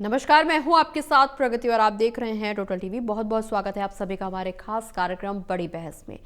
नमस्कार, मैं हूं आपके साथ प्रगति और आप देख रहे हैं टोटल टीवी। बहुत बहुत स्वागत है आप सभी का हमारे खास कार्यक्रम बड़ी बहस में।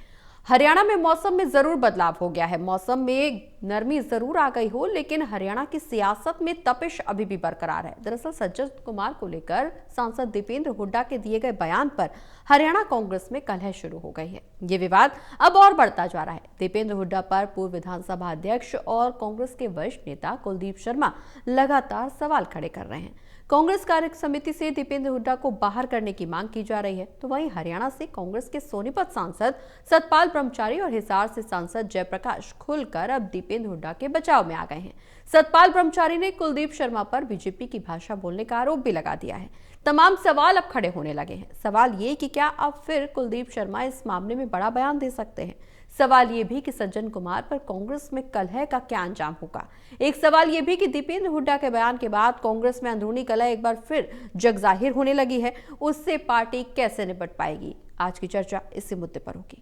हरियाणा में मौसम में जरूर बदलाव हो गया है, मौसम में नरमी जरूर आ गई हो, लेकिन हरियाणा की सियासत में तपिश अभी भी बरकरार है। दरअसल सज्जन कुमार को लेकर सांसद दीपेंद्र हुड्डा के दिए गए बयान पर हरियाणा कांग्रेस में कलह शुरू हो गई है। ये विवाद अब और बढ़ता जा रहा है। दीपेंद्र हुड्डा पर पूर्व विधानसभा अध्यक्ष और कांग्रेस के वरिष्ठ नेता कुलदीप शर्मा लगातार सवाल खड़े कर रहे हैं। कांग्रेस कार्य समिति से दीपेंद्र हुड्डा को बाहर करने की मांग की जा रही है, तो वहीं हरियाणा से कांग्रेस के सोनीपत सांसद सतपाल ब्रह्मचारी और हिसार से सांसद जयप्रकाश खुलकर अब दीपेंद्र हुड्डा के बचाव में आ गए हैं। सतपाल ब्रह्मचारी ने कुलदीप शर्मा पर बीजेपी की भाषा बोलने का आरोप भी लगा दिया है। तमाम सवाल अब खड़े होने लगे हैं। सवाल ये कि क्या अब फिर कुलदीप शर्मा इस मामले में बड़ा बयान दे सकते हैं। सवाल ये भी कि सज्जन कुमार पर कांग्रेस में कलह का क्या अंजाम होगा। एक सवाल ये भी कि दीपेंद्र हुड्डा के बयान के बाद कांग्रेस में अंदरूनी कलह एक बार फिर जगजाहिर होने लगी है, उससे पार्टी कैसे निपट पाएगी। आज की चर्चा इसी मुद्दे पर होगी।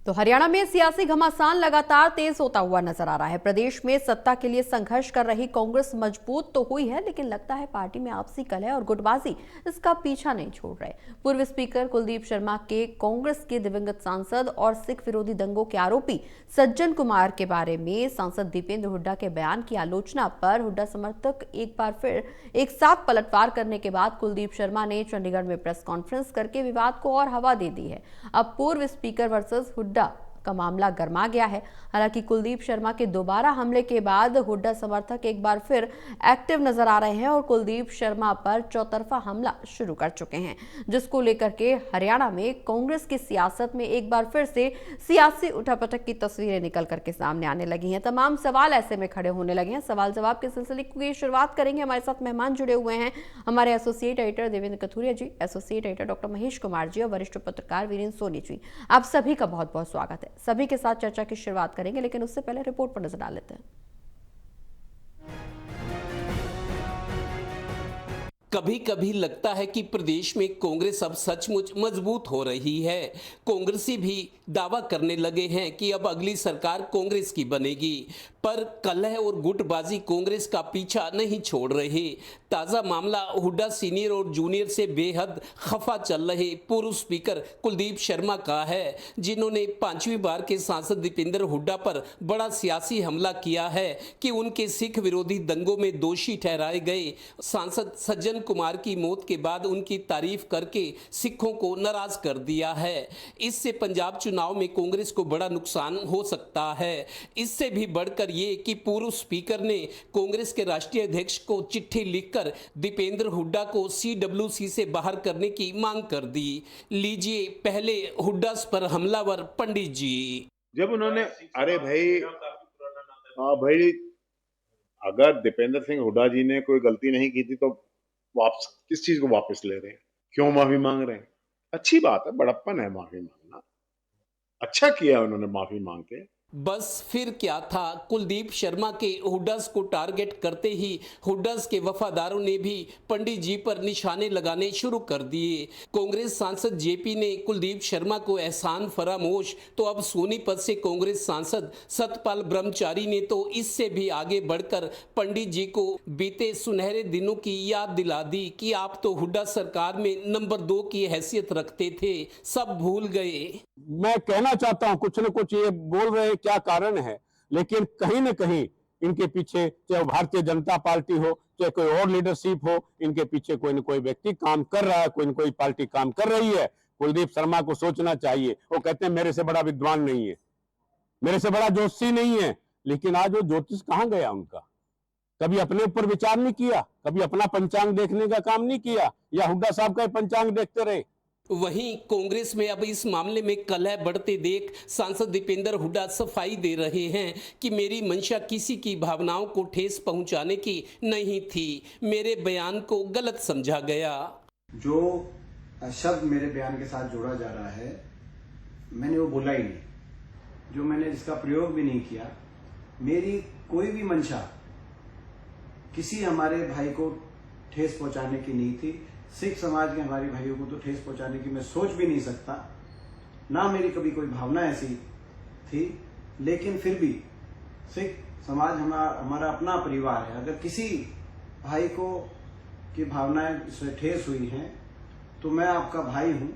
तो हरियाणा में सियासी घमासान लगातार तेज होता हुआ नजर आ रहा है। प्रदेश में सत्ता के लिए संघर्ष कर रही कांग्रेस मजबूत तो हुई है, लेकिन लगता है पार्टी में आपसी कलह और गुटबाजी इसका पीछा नहीं छोड़ रहे। पूर्व स्पीकर कुलदीप शर्मा के कांग्रेस के दिवंगत सांसद और सिख विरोधी दंगों के आरोपी सज्जन कुमार के बारे में सांसद दीपेंद्र हुड्डा के बयान की आलोचना पर हुड्डा समर्थक एक बार फिर एक साथ पलटवार करने के बाद कुलदीप शर्मा ने चंडीगढ़ में प्रेस कॉन्फ्रेंस करके विवाद को और हवा दे दी है। अब पूर्व स्पीकर वर्सेस हुड्डा का मामला गर्मा गया है। हालांकि कुलदीप शर्मा के दोबारा हमले के बाद हुड्डा समर्थक एक बार फिर एक्टिव नजर आ रहे हैं और कुलदीप शर्मा पर चौतरफा हमला शुरू कर चुके हैं, जिसको लेकर के हरियाणा में कांग्रेस की सियासत में एक बार फिर से सियासी उठापटक की तस्वीरें निकल करके सामने आने लगी हैं। तमाम सवाल ऐसे में खड़े होने लगे हैं। सवाल जवाब के सिलसिले की शुरुआत करेंगे। हमारे साथ मेहमान जुड़े हुए हैं, हमारे associate editor Devendra Kathuria ji, associate editor doctor Mahesh Kumar ji और वरिष्ठ पत्रकार वीरेंद्र सोनी जी। आप सभी का बहुत बहुत स्वागत है। सभी के साथ चर्चा की शुरुआत करेंगे, लेकिन उससे पहले रिपोर्ट पर नजर डाल लेते हैं। कभी कभी लगता है कि प्रदेश में कांग्रेस अब सचमुच मजबूत हो रही है। कांग्रेसी भी दावा करने लगे हैं कि अब अगली सरकार कांग्रेस की बनेगी, पर कलह और गुटबाजी कांग्रेस का पीछा नहीं छोड़ रहे। ताजा मामला हुड्डा सीनियर और जूनियर से बेहद खफा चल रहे पूर्व स्पीकर कुलदीप शर्मा का है, जिन्होंने 5वीं बार के सांसद दीपेंद्र हुड्डा पर बड़ा सियासी हमला किया है कि उनके सिख विरोधी दंगों में दोषी ठहराए गए सांसद सज्जन कुमार की मौत के बाद उनकी तारीफ करके सिखों को नाराज कर दिया है। इससे पंजाब चुनाव में कांग्रेस को बड़ा नुकसान हो सकता है। इससे भी बढ़कर ये कि पूर्व स्पीकर ने कांग्रेस के राष्ट्रीय अध्यक्ष को चिट्ठी लिखकर दीपेंद्र हुड्डा को CWC से बाहर करने की मांग कर दी। लीजिए पहले हुड्डा पर हमलावर पंडित जी। जब उन्होंने अरे भाई, हाँ भाई, अगर दीपेंद्र सिंह हुड्डा जी ने कोई गलती नहीं की थी तो वापस किस चीज को वापस ले रहे हैं, क्यों माफी मांग रहे हैं? अच्छी बात है, बड़प्पन है माफी मांगना, अच्छा किया उन्होंने माफी मांग के। बस फिर क्या था, कुलदीप शर्मा के हुड्डास को टारगेट करते ही हुड्डास के वफादारों ने भी पंडित जी पर निशाने लगाने शुरू कर दिए। कांग्रेस सांसद JP ने कुलदीप शर्मा को एहसान फरामोश, तो अब सोनीपत से कांग्रेस सांसद सतपाल ब्रह्मचारी ने तो इससे भी आगे बढ़कर पंडित जी को बीते सुनहरे दिनों की याद दिला दी कि आप तो हुड्डा सरकार में नंबर 2 की हैसियत रखते थे, सब भूल गए। मैं कहना चाहता हूं, कुछ न कुछ ये बोल रहे हैं, क्या कारण है, लेकिन कहीं न कहीं इनके पीछे, चाहे भारतीय जनता पार्टी हो, चाहे कोई और लीडरशिप हो, इनके पीछे कोई न कोई व्यक्ति काम कर रहा है, कोई न कोई पार्टी काम कर रही है। कुलदीप शर्मा को सोचना चाहिए। वो कहते हैं मेरे से बड़ा विद्वान नहीं है, मेरे से बड़ा ज्योतिषी नहीं है, लेकिन आज वो ज्योतिष कहां गया उनका? कभी अपने ऊपर विचार नहीं किया, कभी अपना पंचांग देखने का काम नहीं किया, या हुड्डा साहब का पंचांग देखते रहे। वहीं कांग्रेस में अब इस मामले में कलह बढ़ते देख सांसद दीपेंद्र हुड्डा सफाई दे रहे हैं कि मेरी मंशा किसी की भावनाओं को ठेस पहुंचाने की नहीं थी, मेरे बयान को गलत समझा गया। जो शब्द मेरे बयान के साथ जोड़ा जा रहा है, मैंने वो बोला ही नहीं। जो मैंने जिसका प्रयोग भी नहीं किया। मेरी कोई भी मंशा किसी हमारे भाई को ठेस पहुंचाने की नहीं थी। सिख समाज के हमारे भाइयों को तो ठेस पहुंचाने की मैं सोच भी नहीं सकता, ना मेरी कभी कोई भावना ऐसी थी। लेकिन फिर भी सिख समाज हमारा अपना परिवार है। अगर किसी भाई को की भावनाएं से ठेस हुई हैं तो मैं आपका भाई हूं,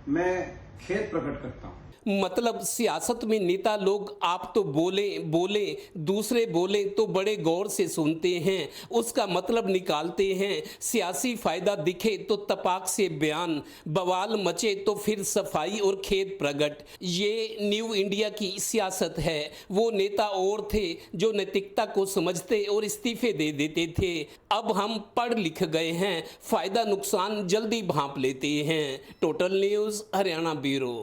मैं खेद प्रकट करता हूं। मतलब सियासत में नेता लोग आप तो बोले दूसरे बोले तो बड़े गौर से सुनते हैं, उसका मतलब निकालते हैं। सियासी फायदा दिखे तो तपाक से बयान, बवाल मचे तो फिर सफाई और खेद प्रकट। ये न्यू इंडिया की सियासत है। वो नेता और थे जो नैतिकता को समझते और इस्तीफे दे देते थे। अब हम पढ़ लिख गए हैं, फायदा नुकसान जल्दी भांप लेते हैं। Total news Haryana bureau.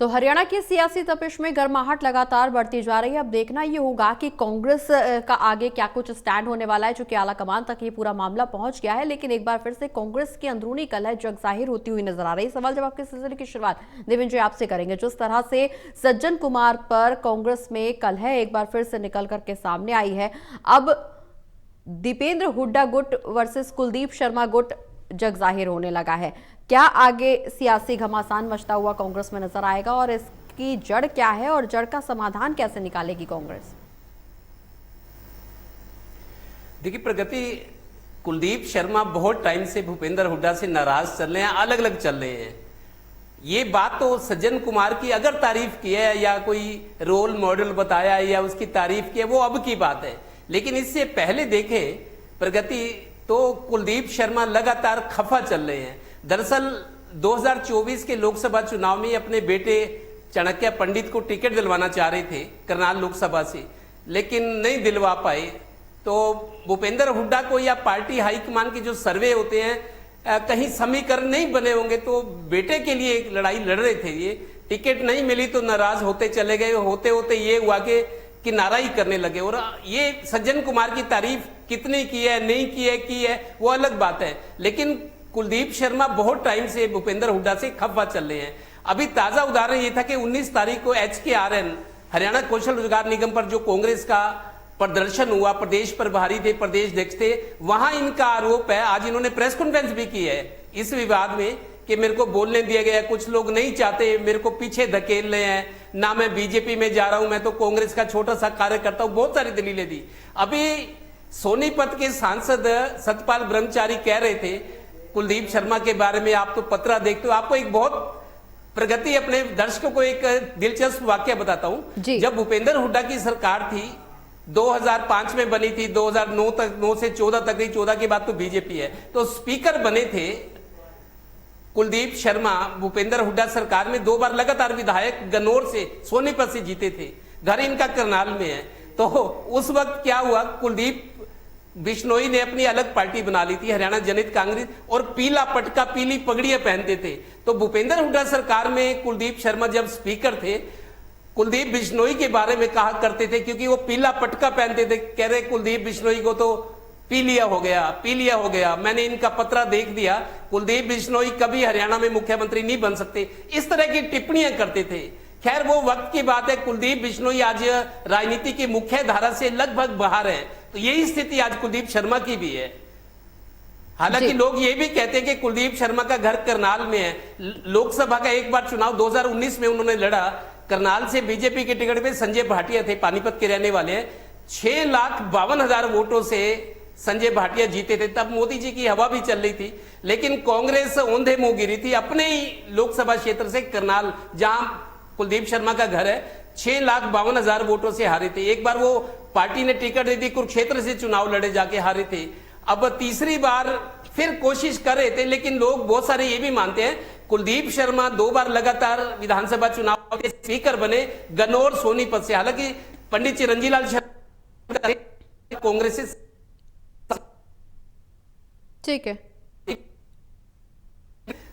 तो हरियाणा की सियासी तपिश में गर्माहट लगातार बढ़ती जा रही है। अब देखना ये होगा कि कांग्रेस का आगे क्या कुछ स्टैंड होने वाला है, चूंकि आला कमान तक ये पूरा मामला पहुंच गया है। लेकिन एक बार फिर से कांग्रेस की अंदरूनी कलह जग जाहिर होती हुई नजर आ रही है। सवाल जवाब के सिलसिले की शुरुआत देवेंद्र जी आपसे करेंगे। जिस तरह से सज्जन कुमार पर कांग्रेस में कलह एक बार फिर से निकल करके सामने आई है, अब दीपेंद्र हुड्डा गुट वर्सेस कुलदीप शर्मा गुट जग जाहिर होने लगा है। क्या आगे सियासी घमासान मचता हुआ कांग्रेस में नजर आएगा और इसकी जड़ क्या है और जड़ का समाधान कैसे निकालेगी कांग्रेस? देखिए प्रगति, कुलदीप शर्मा बहुत टाइम से भूपेंद्र हुड्डा से नाराज चल रहे हैं, अलग अलग चल रहे हैं। ये बात तो सज्जन कुमार की अगर तारीफ की है या कोई रोल मॉडल बताया है या उसकी तारीफ की है, वो अब की बात है। लेकिन इससे पहले देखें प्रगति, तो कुलदीप शर्मा लगातार खफा चल रहे हैं। दरअसल 2024 के लोकसभा चुनाव में अपने बेटे चाणक्य पंडित को टिकट दिलवाना चाह रहे थे करनाल लोकसभा से, लेकिन नहीं दिलवा पाए। तो भूपेंद्र हुड्डा को या पार्टी हाईकमान के जो सर्वे होते हैं कहीं समीकरण नहीं बने होंगे, तो बेटे के लिए एक लड़ाई लड़ रहे थे। ये टिकट नहीं मिली तो नाराज होते चले गए। होते होते ये हुआ कि नाराई करने लगे। और ये सज्जन कुमार की तारीफ कितनी की है नहीं की है वो अलग बात है। लेकिन कुलदीप शर्मा बहुत टाइम से भूपेंद्र हुड्डा से खफा चल रहे हैं। अभी ताजा उदाहरण ये था कि 19 तारीख को HKRN हरियाणा कौशल रोजगार निगम पर जो कांग्रेस का प्रदर्शन हुआ, प्रदेश प्रभारी थे, प्रदेश अध्यक्ष थे, वहां इनका आरोप है, आज इन्होंने प्रेस कॉन्फ्रेंस भी की है इस विवाद में, कि मेरे को बोलने दिया गया, कुछ लोग नहीं चाहते, मेरे को पीछे धकेल रहे हैं, ना मैं बीजेपी में जा रहा हूं, मैं तो कांग्रेस का छोटा सा कार्यकर्ता हूं। बहुत सारी दलीलें दी। अभी सोनीपत के सांसद सतपाल ब्रह्मचारी कह रहे थे कुलदीप शर्मा के बारे में, आप तो पत्रा देखते हो, आपको एक बहुत प्रगति अपने दर्शकों को एक दिलचस्प वाक्य बताता हूं। जब भूपेंद्र हुड्डा की सरकार थी 2005 में बनी थी, 2009 तक, 9 से 14 तक रही, 14 के बाद तो बीजेपी है, तो स्पीकर बने थे कुलदीप शर्मा भूपेंद्र हुड्डा सरकार में। 2 बार लगातार विधायक गन्नौर से, सोनीपत से जीते थे। घर इनका करनाल में है। तो उस वक्त क्या हुआ, कुलदीप बिश्नोई ने अपनी अलग पार्टी बना ली थी, हरियाणा जनहित कांग्रेस, और पीला पटका, पीली पगड़ियां पहनते थे। तो भूपेंद्र हुड्डा सरकार में कुलदीप शर्मा जब स्पीकर थे, कुलदीप बिश्नोई के बारे में कहा करते थे, क्योंकि वो पीला पटका पहनते थे, कह रहे कुलदीप बिश्नोई को तो पीलिया हो गया। मैंने इनका पत्रा देख दिया, कुलदीप बिश्नोई कभी हरियाणा में मुख्यमंत्री नहीं बन सकते। इस तरह की टिप्पणियां करते थे। खैर वो वक्त की बात है। कुलदीप बिश्नोई आज राजनीति की मुख्य धारा से लगभग बाहर है। तो यही स्थिति आज कुलदीप शर्मा की भी है। हालांकि लोग ये भी कहते हैं कि कुलदीप शर्मा का घर करनाल में है। लोकसभा का एक बार चुनाव 2019 में उन्होंने लड़ा, करनाल से बीजेपी के टिकट पे संजय भाटिया थे, पानीपत के रहने वाले हैं। 6,52,000 वोटों से संजय भाटिया जीते थे। तब मोदी जी की हवा भी चल रही थी, लेकिन कांग्रेस औंधे मुंह गिरी थी। अपने ही लोकसभा क्षेत्र से करनाल, जहां कुलदीप शर्मा का घर है, 6,52,000 वोटों से हारे थे। एक बार वो पार्टी ने टिकट दे दी, कुरुक्षेत्र से चुनाव लड़े, जाके हारे थे। अब तीसरी बार फिर कोशिश कर रहे थे, लेकिन लोग बहुत सारे ये भी मानते हैं कुलदीप शर्मा 2 बार लगातार विधानसभा चुनाव के स्पीकर बने, गन्नौर सोनीपत से। हालांकि पंडित चिरंजीव लाल शर्मा कांग्रेस से, ठीक है,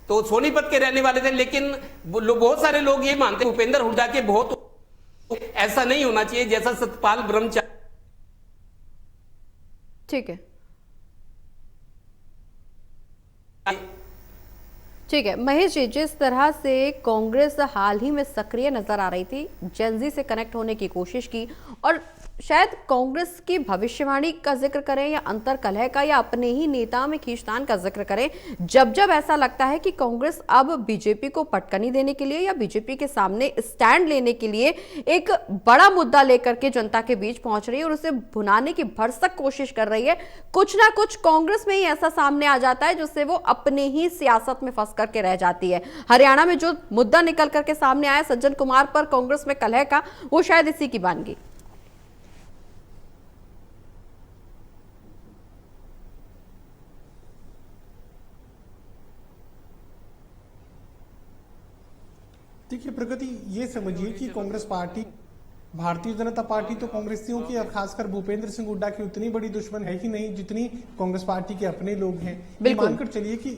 तो सोनीपत के रहने वाले थे। लेकिन बहुत सारे लोग ये मानते हैं भूपेंद्र हुड्डा के बहुत, ऐसा नहीं होना चाहिए जैसा सतपाल ब्रह्मचारी। ठीक है, ठीक है महेश जी, जिस तरह से कांग्रेस हाल ही में सक्रिय नजर आ रही थी, जेनजी से कनेक्ट होने की कोशिश की और शायद कांग्रेस की भविष्यवाणी का जिक्र करें या अंतर कलह का या अपने ही नेता में खींचतान का जिक्र करें, जब जब ऐसा लगता है कि कांग्रेस अब बीजेपी को पटकनी देने के लिए या बीजेपी के सामने स्टैंड लेने के लिए एक बड़ा मुद्दा लेकर के जनता के बीच पहुंच रही है और उसे भुनाने की भरसक कोशिश कर रही है, कुछ ना कुछ कांग्रेस में ही ऐसा सामने आ जाता है जिससे वो अपने ही सियासत में फंस करके रह जाती है। हरियाणा में जो मुद्दा निकल करके सामने आया सज्जन कुमार पर कांग्रेस में कलह का, वो शायद इसी की बानगी। देखिए प्रगति, ये समझिए कि कांग्रेस पार्टी, भारतीय जनता पार्टी तो कांग्रेसियों की और खासकर भूपेंद्र सिंह हुड्डा की उतनी बड़ी दुश्मन है ही नहीं जितनी कांग्रेस पार्टी के अपने लोग हैं। ये मानकर चलिए कि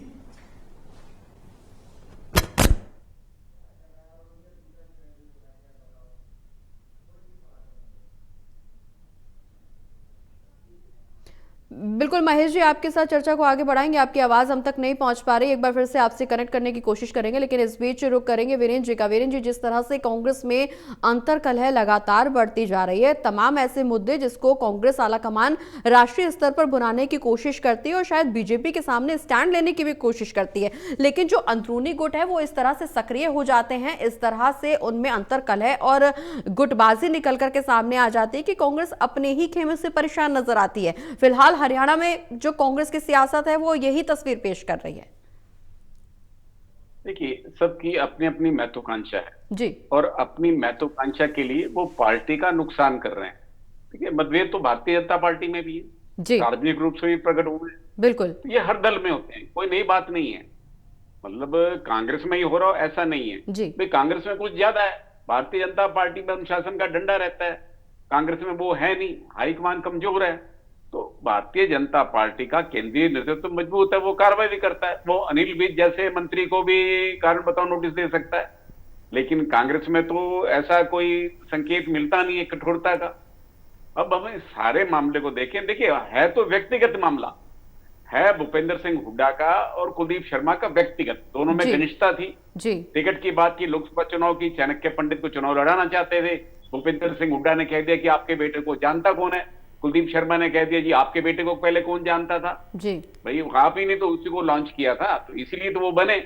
बिल्कुल महेश जी, आपके साथ चर्चा को आगे बढ़ाएंगे। आपकी आवाज हम तक नहीं पहुंच पा रही, एक बार फिर से आपसे कनेक्ट करने की कोशिश करेंगे, लेकिन इस बीच रुक करेंगे वीरेंद्र जी का। वीरेंद्र जी, जिस तरह से कांग्रेस में अंतर कलह लगातार बढ़ती जा रही है, तमाम ऐसे मुद्दे जिसको कांग्रेस आलाकमान राष्ट्रीय स्तर पर बुलाने की कोशिश करती है और शायद बीजेपी के सामने स्टैंड लेने की भी कोशिश करती है, लेकिन जो अंदरूनी गुट है वो इस तरह से सक्रिय हो जाते हैं, इस तरह से उनमें अंतर कलह और गुटबाजी निकल करके सामने आ जाती है कि कांग्रेस अपने ही खेमे से परेशान नजर आती है। फिलहाल हरियाणा में जो कांग्रेस की सियासत है वो यही तस्वीर पेश कर रही है। देखिए, सबकी अपनी अपनी महत्वाकांक्षा है जी, और अपनी महत्वाकांक्षा के लिए वो पार्टी का नुकसान कर रहे हैं। देखिए, मतभेद तो भारतीय जनता पार्टी में भी है जी, सार्वजनिक रूप से भी प्रकट हुए हैं। बिल्कुल, ये हर दल में होते हैं, कोई नई बात नहीं है। मतलब कांग्रेस में ही हो रहा हो ऐसा नहीं है जी, भाई, कांग्रेस में कुछ ज्यादा है। भारतीय जनता पार्टी में अनुशासन का डंडा रहता है, कांग्रेस में वो है नहीं, हाईकमान कमजोर है। तो भारतीय जनता पार्टी का केंद्रीय नेतृत्व मजबूत है, वो कार्रवाई भी करता है, वो अनिल विज जैसे मंत्री को भी कारण बताओ नोटिस दे सकता है। लेकिन कांग्रेस में तो ऐसा कोई संकेत मिलता नहीं है कठोरता का। अब हम इस सारे मामले को देखें, देखिए है तो व्यक्तिगत मामला है, भूपेंद्र सिंह हुड्डा का और कुलदीप शर्मा का व्यक्तिगत, दोनों में जी, घनिष्ठता थी। जी, टिकट की बात की, लोकसभा चुनाव की, चाणक्य पंडित को चुनाव लड़ाना चाहते थे। भूपेंद्र सिंह हुड्डा ने कह दिया कि आपके बेटे को जानता कौन है, कुलदीप शर्मा ने कह दिया जी आपके बेटे को पहले कौन जानता था। जी, भाई आप ही ने तो उसी को लॉन्च किया था, तो इसीलिए तो वो बने।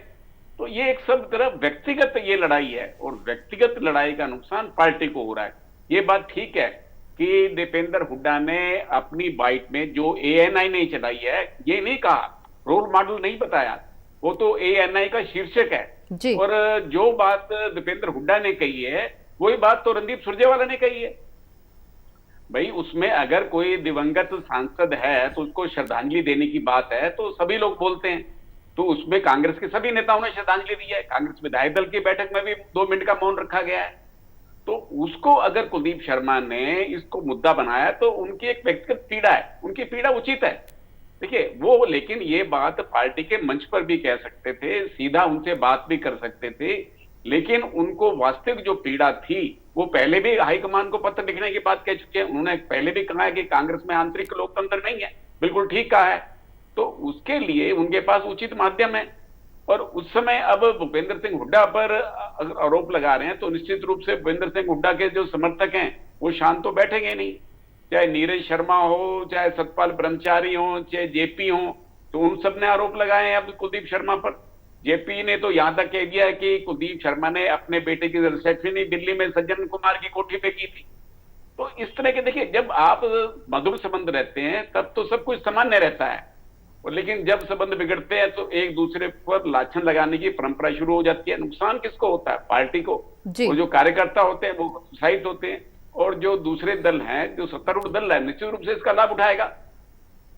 तो ये एक सब तरफ व्यक्तिगत ये लड़ाई है और व्यक्तिगत लड़ाई का नुकसान पार्टी को हो रहा है। ये बात ठीक है कि दीपेंद्र हुड्डा ने अपनी बाइट में जो एएनआई नहीं चलाई है, ये नहीं कहा, रोल मॉडल नहीं बताया, वो तो एएनआई का शीर्षक है। जी, और जो बात दीपेंद्र हुड्डा ने कही है वही बात तो रणदीप सुरजेवाला ने कही है। भाई उसमें अगर कोई दिवंगत सांसद है तो उसको श्रद्धांजलि देने की बात है तो सभी लोग बोलते हैं, तो उसमें कांग्रेस के सभी नेताओं ने श्रद्धांजलि दी है। कांग्रेस विधायक दल की बैठक में भी 2 मिनट का मौन रखा गया है। तो उसको अगर कुलदीप शर्मा ने इसको मुद्दा बनाया तो उनकी एक व्यक्तिगत पीड़ा है, उनकी पीड़ा उचित है। देखिए वो, लेकिन ये बात पार्टी के मंच पर भी कह सकते थे, सीधा उनसे बात भी कर सकते थे, लेकिन उनको वास्तविक जो पीड़ा थी वो पहले भी हाईकमान को पत्र लिखने की बात कह चुके हैं। उन्होंने पहले भी कहा है कि कांग्रेस में आंतरिक लोकतंत्र नहीं है, बिल्कुल ठीक कहा है। तो उसके लिए उनके पास उचित माध्यम है। और उस समय अब भूपेंद्र सिंह हुड्डा पर आरोप लगा रहे हैं तो निश्चित रूप से भूपेंद्र सिंह हुड्डा के जो समर्थक हैं वो शांत तो बैठेंगे नहीं, चाहे नीरज शर्मा हो, चाहे सतपाल ब्रह्मचारी हो, चाहे जेपी हो, तो उन सब ने आरोप लगाए हैं अब कुलदीप शर्मा पर। जेपी ने तो यहां तक कह दिया है कि कुलदीप शर्मा ने अपने बेटे की रिसेप्शन दिल्ली में सज्जन कुमार की कोठी पे की थी। तो इस तरह के, देखिए जब आप मधुर संबंध रहते हैं तब तो सब कुछ सामान्य रहता है, और लेकिन जब संबंध बिगड़ते हैं तो एक दूसरे पर लाछन लगाने की परंपरा शुरू हो जाती है। नुकसान किसको होता है? पार्टी को। और जो कार्यकर्ता होते हैं वो उत्साहित होते हैं, और जो दूसरे दल हैं, जो सत्तारूढ़ दल है, निश्चित रूप से इसका लाभ उठाएगा,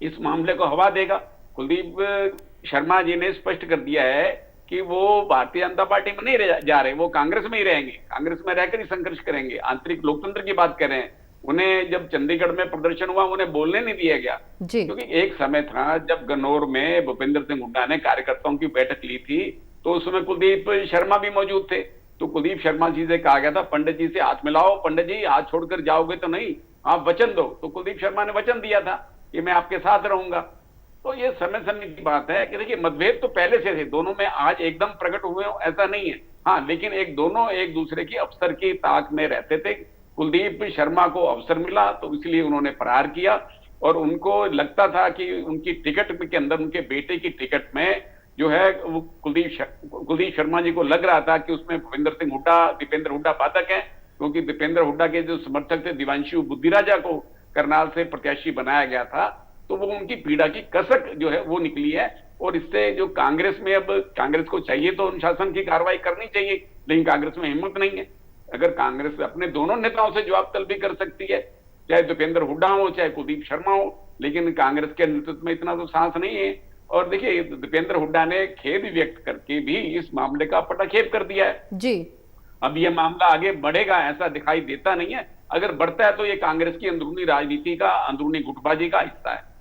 इस मामले को हवा देगा। कुलदीप शर्मा जी ने स्पष्ट कर दिया है कि वो भारतीय जनता पार्टी में नहीं जा रहे, वो कांग्रेस में ही रहेंगे, कांग्रेस में रहकर ही संघर्ष करेंगे, आंतरिक लोकतंत्र की बात कर रहे हैं। उन्हें जब चंडीगढ़ में प्रदर्शन हुआ उन्हें बोलने नहीं दिया गया, क्योंकि एक समय था जब गन्नौर में भूपेंद्र सिंह हुड्डा ने कार्यकर्ताओं की बैठक ली थी तो उसमें कुलदीप शर्मा भी मौजूद थे। तो कुलदीप शर्मा जी से कहा गया था पंडित जी से हाथ मिलाओ, पंडित जी हाथ छोड़कर जाओगे तो नहीं, आप वचन दो। तो कुलदीप शर्मा ने वचन दिया था कि मैं आपके साथ रहूंगा। तो ये समय समय की बात है कि देखिए मतभेद तो पहले से थे दोनों में, आज एकदम प्रकट हुए हो ऐसा नहीं है। हाँ, लेकिन दोनों एक दूसरे की अफसर की ताक में रहते थे। कुलदीप शर्मा को अवसर मिला तो इसलिए उन्होंने प्रहार किया, और उनको लगता था कि उनकी टिकट के अंदर, उनके बेटे की टिकट में जो है वो कुलदीप शर्मा जी को लग रहा था कि उसमें भूपेंद्र सिंह हुड्डा, दीपेंद्र हुड्डा बाधक हैं, क्योंकि दीपेंद्र हुड्डा के जो समर्थक थे दिवांशु बुद्धिराजा को करनाल से प्रत्याशी बनाया गया था, तो वो उनकी पीड़ा की कसक जो है वो निकली है। और इससे जो कांग्रेस में, अब कांग्रेस को चाहिए तो अनुशासन की कार्रवाई करनी चाहिए, लेकिन कांग्रेस में हिम्मत नहीं है। अगर कांग्रेस अपने दोनों नेताओं से जवाब तलबी कर सकती है, चाहे दीपेंद्र हुड्डा हो चाहे कुलदीप शर्मा हो, लेकिन कांग्रेस के नेतृत्व में इतना तो साहस नहीं है। और देखिए दीपेंद्र हुड्डा ने खेद व्यक्त करके भी इस मामले का पटाक्षेप कर दिया है जी। अब यह मामला आगे बढ़ेगा ऐसा दिखाई देता नहीं है। अगर बढ़ता है तो ये कांग्रेस की अंदरूनी राजनीति का, अंदरूनी गुटबाजी का हिस्सा है।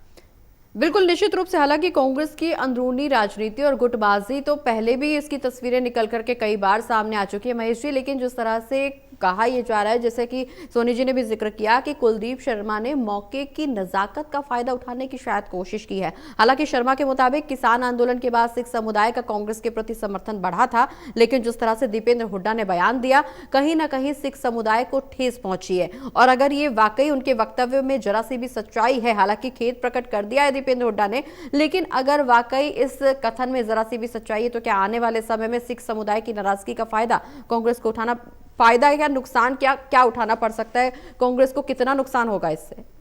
बिल्कुल, निश्चित रूप से। हालांकि कांग्रेस की अंदरूनी राजनीति और गुटबाजी तो पहले भी इसकी तस्वीरें निकल करके कई बार सामने आ चुकी है महेश जी, लेकिन जिस तरह से कहा यह जा रहा है, जैसे कि सोनी जी ने भी जिक्र किया कि कुलदीप शर्मा ने मौके की नजाकत का फायदा उठाने की शायद कोशिश की है। हालांकि शर्मा के मुताबिक किसान आंदोलन के बाद सिख समुदाय का कांग्रेस के प्रति समर्थन बढ़ा था, लेकिन जिस तरह से दीपेंद्र हुड्डा ने बयान दिया, कहीं ना कहीं सिख समुदाय को ठेस पहुंची है। और अगर ये वाकई उनके वक्तव्य में जरा सी भी सच्चाई है, हालांकि खेद प्रकट कर दिया है दीपेंद्र हुड्डा ने, लेकिन अगर वाकई इस कथन में जरा सी भी सच्चाई है, तो क्या आने वाले समय में सिख समुदाय की नाराजगी का फायदा कांग्रेस को उठाना, फायदा या नुकसान क्या उठाना पड़ सकता है? कांग्रेस को कितना नुकसान होगा इससे?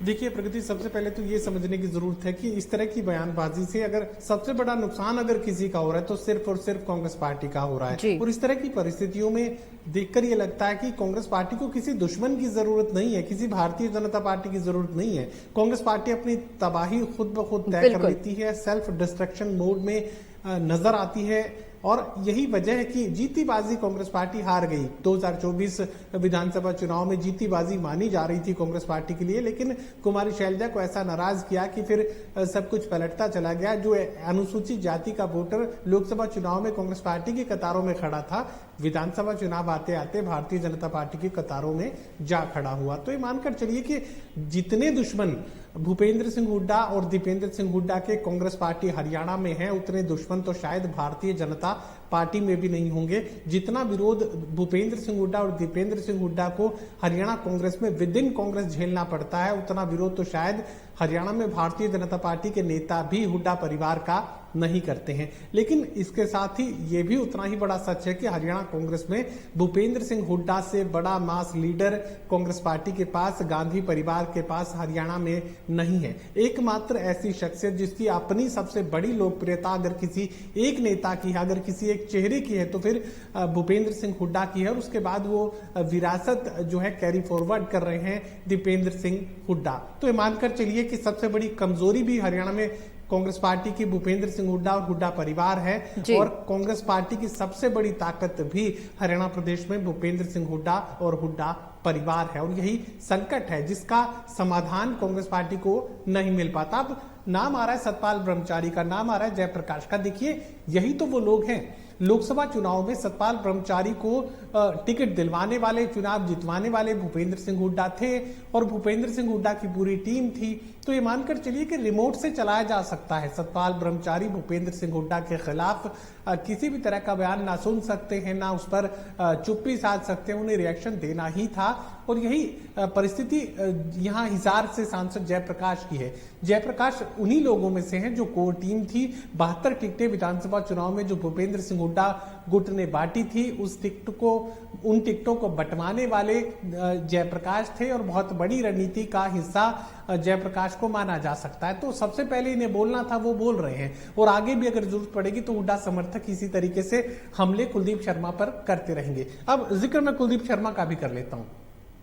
देखिए प्रगति, सबसे पहले तो ये समझने की जरूरत है कि इस तरह की बयानबाजी से अगर सबसे बड़ा नुकसान अगर किसी का हो रहा है तो सिर्फ और सिर्फ कांग्रेस पार्टी का हो रहा है। और इस तरह की परिस्थितियों में देखकर ये लगता है कि कांग्रेस पार्टी को किसी दुश्मन की जरूरत नहीं है, किसी भारतीय जनता पार्टी की जरूरत नहीं है। कांग्रेस पार्टी अपनी तबाही खुद ब खुद तय कर लेती है, सेल्फ डिस्ट्रक्शन मोड में नजर आती है। और यही वजह है कि जीती बाजी कांग्रेस पार्टी हार गई। 2024 विधानसभा चुनाव में जीती बाजी मानी जा रही थी कांग्रेस पार्टी के लिए, लेकिन कुमारी शैलजा को ऐसा नाराज किया कि फिर सब कुछ पलटता चला गया। जो अनुसूचित जाति का वोटर लोकसभा चुनाव में कांग्रेस पार्टी की कतारों में खड़ा था, विधानसभा चुनाव आते आते भारतीय जनता पार्टी की कतारों में जा खड़ा हुआ। तो ये मानकर चलिए कि जितने दुश्मन भूपेंद्र सिंह हुड्डा और दीपेंद्र सिंह हुड्डा के कांग्रेस पार्टी हरियाणा में है, उतने दुश्मन तो शायद भारतीय जनता पार्टी में भी नहीं होंगे। जितना विरोध भूपेंद्र सिंह हुड्डा और दीपेंद्र सिंह हुड्डा को हरियाणा कांग्रेस में विद इन कांग्रेस झेलना पड़ता है, उतना विरोध तो शायद हरियाणा में भारतीय जनता पार्टी के नेता भी हुड्डा परिवार का नहीं करते हैं। लेकिन इसके साथ ही ये भी उतना ही बड़ा सच है कि हरियाणा कांग्रेस में भूपेंद्र सिंह हुड्डा से बड़ा मास लीडर कांग्रेस पार्टी के पास, गांधी परिवार के पास हरियाणा में नहीं है। एकमात्र ऐसी शख्सियत जिसकी अपनी सबसे बड़ी लोकप्रियता अगर किसी एक नेता की है, अगर किसी एक चेहरे की है, तो फिर भूपेंद्र सिंह हुड्डा की है। और उसके बाद वो विरासत जो है कैरी फॉरवर्ड कर रहे हैं दीपेंद्र सिंह हुड्डा। तो ये मानकर चलिए कि सबसे बड़ी कमजोरी भी हरियाणा में कांग्रेस पार्टी की भूपेंद्र सिंह हुड्डा और हुड्डा परिवार है, और कांग्रेस पार्टी की सबसे बड़ी ताकत भी हरियाणा प्रदेश में भूपेंद्र सिंह हुड्डा और हुड्डा परिवार है। और यही संकट है जिसका समाधान कांग्रेस पार्टी को नहीं मिल पाता। अब नाम आ रहा है सतपाल ब्रह्मचारी का, नाम आ रहा है जयप्रकाश का। देखिए यही तो वो लोग हैं, लोकसभा चुनाव में सतपाल ब्रह्मचारी को टिकट दिलवाने वाले, चुनाव जितवाने वाले भूपेंद्र सिंह हुड्डा थे और भूपेंद्र सिंह हुड्डा की पूरी टीम थी। तो ये मानकर चलिए कि रिमोट से चलाया जा सकता है। सतपाल ब्रह्मचारी भूपेंद्र सिंह हुड्डा के खिलाफ किसी भी तरह का बयान ना सुन सकते हैं, ना उस पर चुप्पी साध सकते हैं, उन्हें रिएक्शन देना ही था। और यही परिस्थिति यहाँ हिसार से सांसद जयप्रकाश की है। जयप्रकाश उन्हीं लोगों में से हैं जो कोर टीम थी। 72 टिकटें विधानसभा चुनाव में जो भूपेंद्र सिंह हुड्डा गुट ने बांटी थी, उन टिकटों को बंटवाने वाले जयप्रकाश थे, और बहुत बड़ी रणनीति का हिस्सा जयप्रकाश को माना जा सकता है। तो सबसे पहले इन्हें बोलना था, वो बोल रहे हैं, और आगे भी अगर जरूरत पड़ेगी तो हुड्डा समर्थक इसी तरीके से हमले कुलदीप शर्मा पर करते रहेंगे। अब जिक्र मैं कुलदीप शर्मा का भी कर लेता हूं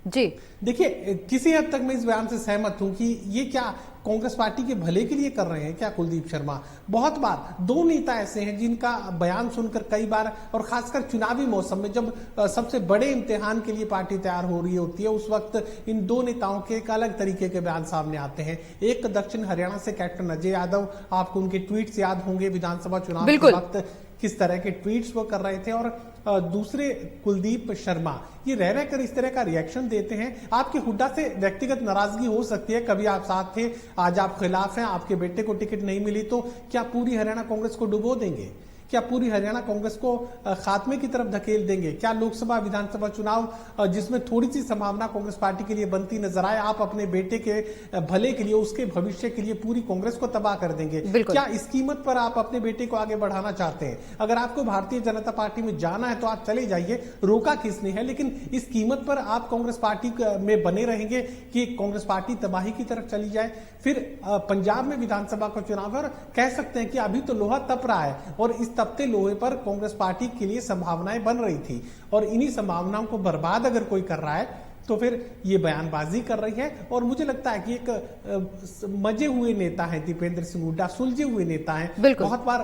जी। देखिए किसी हद तक मैं इस बयान से सहमत हूं कि ये क्या कांग्रेस पार्टी के भले के लिए कर रहे हैं क्या कुलदीप शर्मा? बहुत बार दो नेता ऐसे हैं जिनका बयान सुनकर कई बार, और खासकर चुनावी मौसम में जब सबसे बड़े इम्तिहान के लिए पार्टी तैयार हो रही होती है, उस वक्त इन दो नेताओं के एक अलग तरीके के बयान सामने आते हैं। एक दक्षिण हरियाणा से कैप्टन अजय यादव, आपको उनके ट्वीट्स याद होंगे विधानसभा चुनाव के वक्त किस तरह के ट्वीट्स वो कर रहे थे, और दूसरे कुलदीप शर्मा ये रह रहकर इस तरह का रिएक्शन देते हैं। आपके हुड्डा से व्यक्तिगत नाराजगी हो सकती है, कभी आप साथ थे, आज आप खिलाफ हैं, आपके बेटे को टिकट नहीं मिली, तो क्या पूरी हरियाणा कांग्रेस को डुबो देंगे? क्या पूरी हरियाणा कांग्रेस को खात्मे की तरफ धकेल देंगे? क्या लोकसभा विधानसभा चुनाव जिसमें थोड़ी सी संभावना कांग्रेस पार्टी के लिए बनती नजर आए, आप अपने बेटे के भले के लिए, उसके भविष्य के लिए पूरी कांग्रेस को तबाह कर देंगे? क्या इस कीमत पर आप अपने बेटे को आगे बढ़ाना चाहते हैं? अगर आपको भारतीय जनता पार्टी में जाना है तो आप चले जाइए, रोका किसने है, लेकिन इस कीमत पर आप कांग्रेस पार्टी में बने रहेंगे कि कांग्रेस पार्टी तबाही की तरफ चली जाए? फिर पंजाब में विधानसभा का चुनाव है और कह सकते हैं कि अभी तो लोहा तप रहा है और इस तपते लोहे पर कांग्रेस पार्टी के लिए संभावनाएं बन रही थी, और इन्हीं संभावनाओं को बर्बाद अगर कोई कर रहा है तो फिर ये बयानबाजी कर रही है। और मुझे लगता है कि एक मजे हुए नेता है दीपेंद्र सिंह हुड्डा, सुलझे हुए नेता हैं। बहुत बार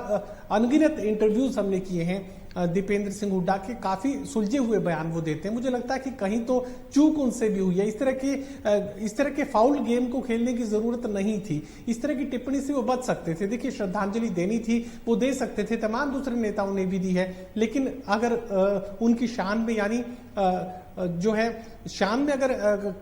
अनगिनत इंटरव्यूज हमने किए हैं दीपेंद्र सिंह हुड्डा के, काफी सुलझे हुए बयान वो देते हैं। मुझे लगता है कि कहीं तो चूक उनसे भी हुई है। इस तरह के फाउल गेम को खेलने की जरूरत नहीं थी, इस तरह की टिप्पणी से वो बच सकते थे। देखिए, श्रद्धांजलि देनी थी वो दे सकते थे, तमाम दूसरे नेताओं ने भी दी है, लेकिन अगर उनकी शान में यानी जो है शान में अगर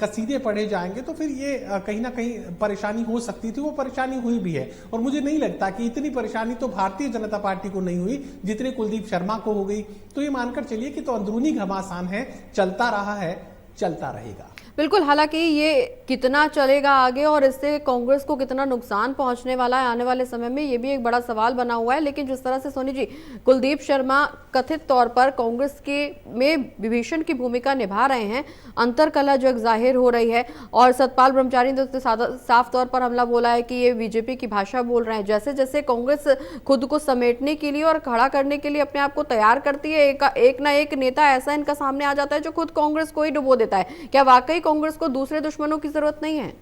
कसीदे पढ़े जाएंगे तो फिर ये कहीं ना कहीं परेशानी हो सकती थी। वो परेशानी हुई भी है, और मुझे नहीं लगता कि इतनी परेशानी तो भारतीय जनता पार्टी को नहीं हुई जितने कुलदीप शर्मा को हो गई। तो ये मानकर चलिए कि तो अंदरूनी घमासान है, चलता रहा है, चलता रहेगा। बिल्कुल, हालांकि ये कितना चलेगा आगे और इससे कांग्रेस को कितना नुकसान पहुंचने वाला है आने वाले समय में, ये भी एक बड़ा सवाल बना हुआ है। लेकिन जिस तरह से सोनी जी, कुलदीप शर्मा कथित तौर पर कांग्रेस के में विभीषण की भूमिका निभा रहे हैं, अंतरकलह जो जाहिर हो रही है, और सतपाल ब्रह्मचारी ने तो साफ तौर पर हमला बोला है कि ये बीजेपी की भाषा बोल रहे हैं। जैसे जैसे कांग्रेस खुद को समेटने के लिए और खड़ा करने के लिए अपने आप को तैयार करती है, एक ना एक नेता ऐसा इनका सामने आ जाता है जो खुद कांग्रेस को ही डुबो देता है। क्या वाकई कांग्रेस को दूसरे दुश्मनों की जरूरत नहीं है?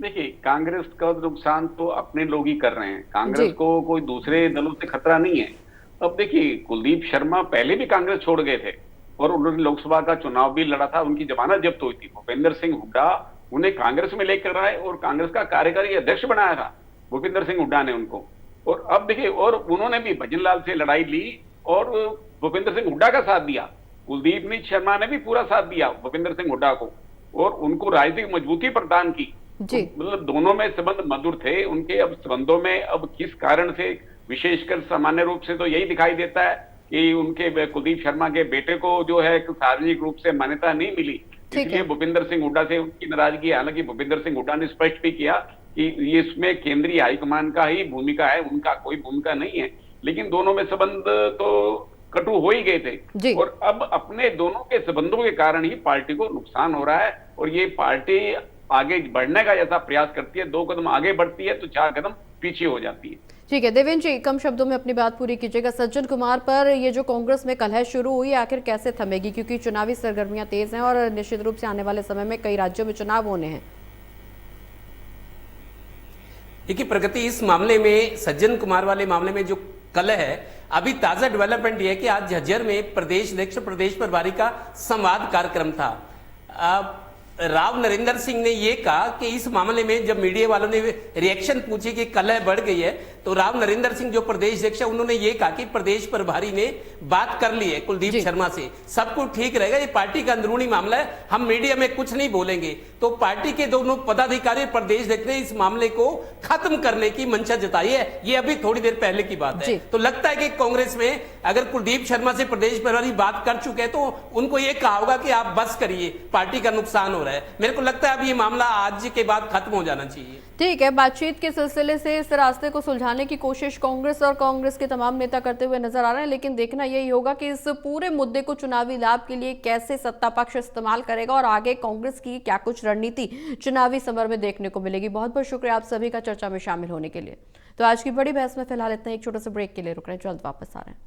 देखिए, कांग्रेस का नुकसान तो अपने लोग ही कर रहे हैं, कांग्रेस को कोई दूसरे दलों से खतरा नहीं है। अब देखिए, कुलदीप शर्मा पहले भी कांग्रेस छोड़ गए थे और उन्होंने लोकसभा का चुनाव भी लड़ा था, उनकी जमानत जब्त हुई थी। भूपेंद्र सिंह हुड्डा उन्हें कांग्रेस में लेकर आए और कांग्रेस का कार्यकारी अध्यक्ष बनाया था भूपेंद्र सिंह हुड्डा ने उनको। और अब देखिए, और उन्होंने भी भजनलाल से लड़ाई ली और भूपेंद्र सिंह हुड्डा का साथ दिया। कुलदीप शर्मा ने भी पूरा साथ दिया भूपेंद्र सिंह हुड्डा को और उनको राजनीतिक मजबूती प्रदान की। मतलब दोनों में संबंध मधुर थे उनके। अब संबंधों में अब किस कारण से, विशेषकर सामान्य रूप से तो यही दिखाई देता है कि उनके कुलदीप शर्मा के बेटे को जो है सार्वजनिक रूप से मान्यता नहीं मिली, इसलिए भूपेंद्र सिंह हुड्डा से उनकी नाराजगी। हालांकि भूपेंद्र सिंह हुड्डा ने स्पष्ट भी किया कि ये इसमें केंद्रीय हाईकमान का ही भूमिका है, उनका कोई भूमिका नहीं है। लेकिन दोनों में संबंध तो कटु हो ही गए थे और अब अपने दोनों के संबंधों के कारण ही पार्टी को नुकसान हो रहा है। और ये पार्टी आगे बढ़ने का जैसा प्रयास करती है, 2 कदम आगे बढ़ती है तो 4 कदम पीछे हो जाती है। ठीक है देवेंद्र जी, कम शब्दों में अपनी बात पूरी कीजिएगा। सज्जन कुमार पर ये जो कांग्रेस में कलह शुरू हुई, आखिर कैसे थमेगी? क्योंकि चुनावी सरगर्मियां तेज हैं और निश्चित रूप से आने वाले समय में कई राज्यों में चुनाव होने हैं। देखिए प्रगति, इस मामले में सज्जन कुमार वाले मामले में जो कलह है, अभी ताजा डेवलपमेंट यह है कि आज झज्जर में प्रदेश अध्यक्ष प्रदेश प्रभारी का संवाद कार्यक्रम था। राव नरेंद्र सिंह ने यह कहा कि इस मामले में जब मीडिया वालों ने रिएक्शन पूछी कि कलह बढ़ गई है, तो राव नरेंद्र सिंह जो प्रदेश अध्यक्ष है उन्होंने ये कहा कि प्रदेश प्रभारी ने बात कर ली है कुलदीप शर्मा से, सब कुछ ठीक रहेगा, ये पार्टी का अंदरूनी मामला है, हम मीडिया में कुछ नहीं बोलेंगे। तो पार्टी के दोनों पदाधिकारी प्रदेश अध्यक्ष ने इस मामले को खत्म करने की मंशा जताई है। ये अभी थोड़ी देर पहले की बात है। तो लगता है कि कांग्रेस में अगर कुलदीप शर्मा से प्रदेश प्रभारी बात कर चुके हैं तो उनको ये कहा होगा कि आप बस करिए, पार्टी का नुकसान हो रहा है। मेरे को लगता है अब ये मामला आज के बाद खत्म हो जाना चाहिए। ठीक है, बातचीत के सिलसिले से इस रास्ते को सुलझाने की कोशिश कांग्रेस और कांग्रेस के तमाम नेता करते हुए नजर आ रहे हैं, लेकिन देखना यही होगा कि इस पूरे मुद्दे को चुनावी लाभ के लिए कैसे सत्ता पक्ष इस्तेमाल करेगा और आगे कांग्रेस की क्या कुछ रणनीति चुनावी समर में देखने को मिलेगी। बहुत बहुत शुक्रिया आप सभी का चर्चा में शामिल होने के लिए। तो आज की बड़ी बहस में फिलहाल इतना, एक छोटे से ब्रेक के लिए रुक रहे हैं, जल्द वापस आ रहे हैं।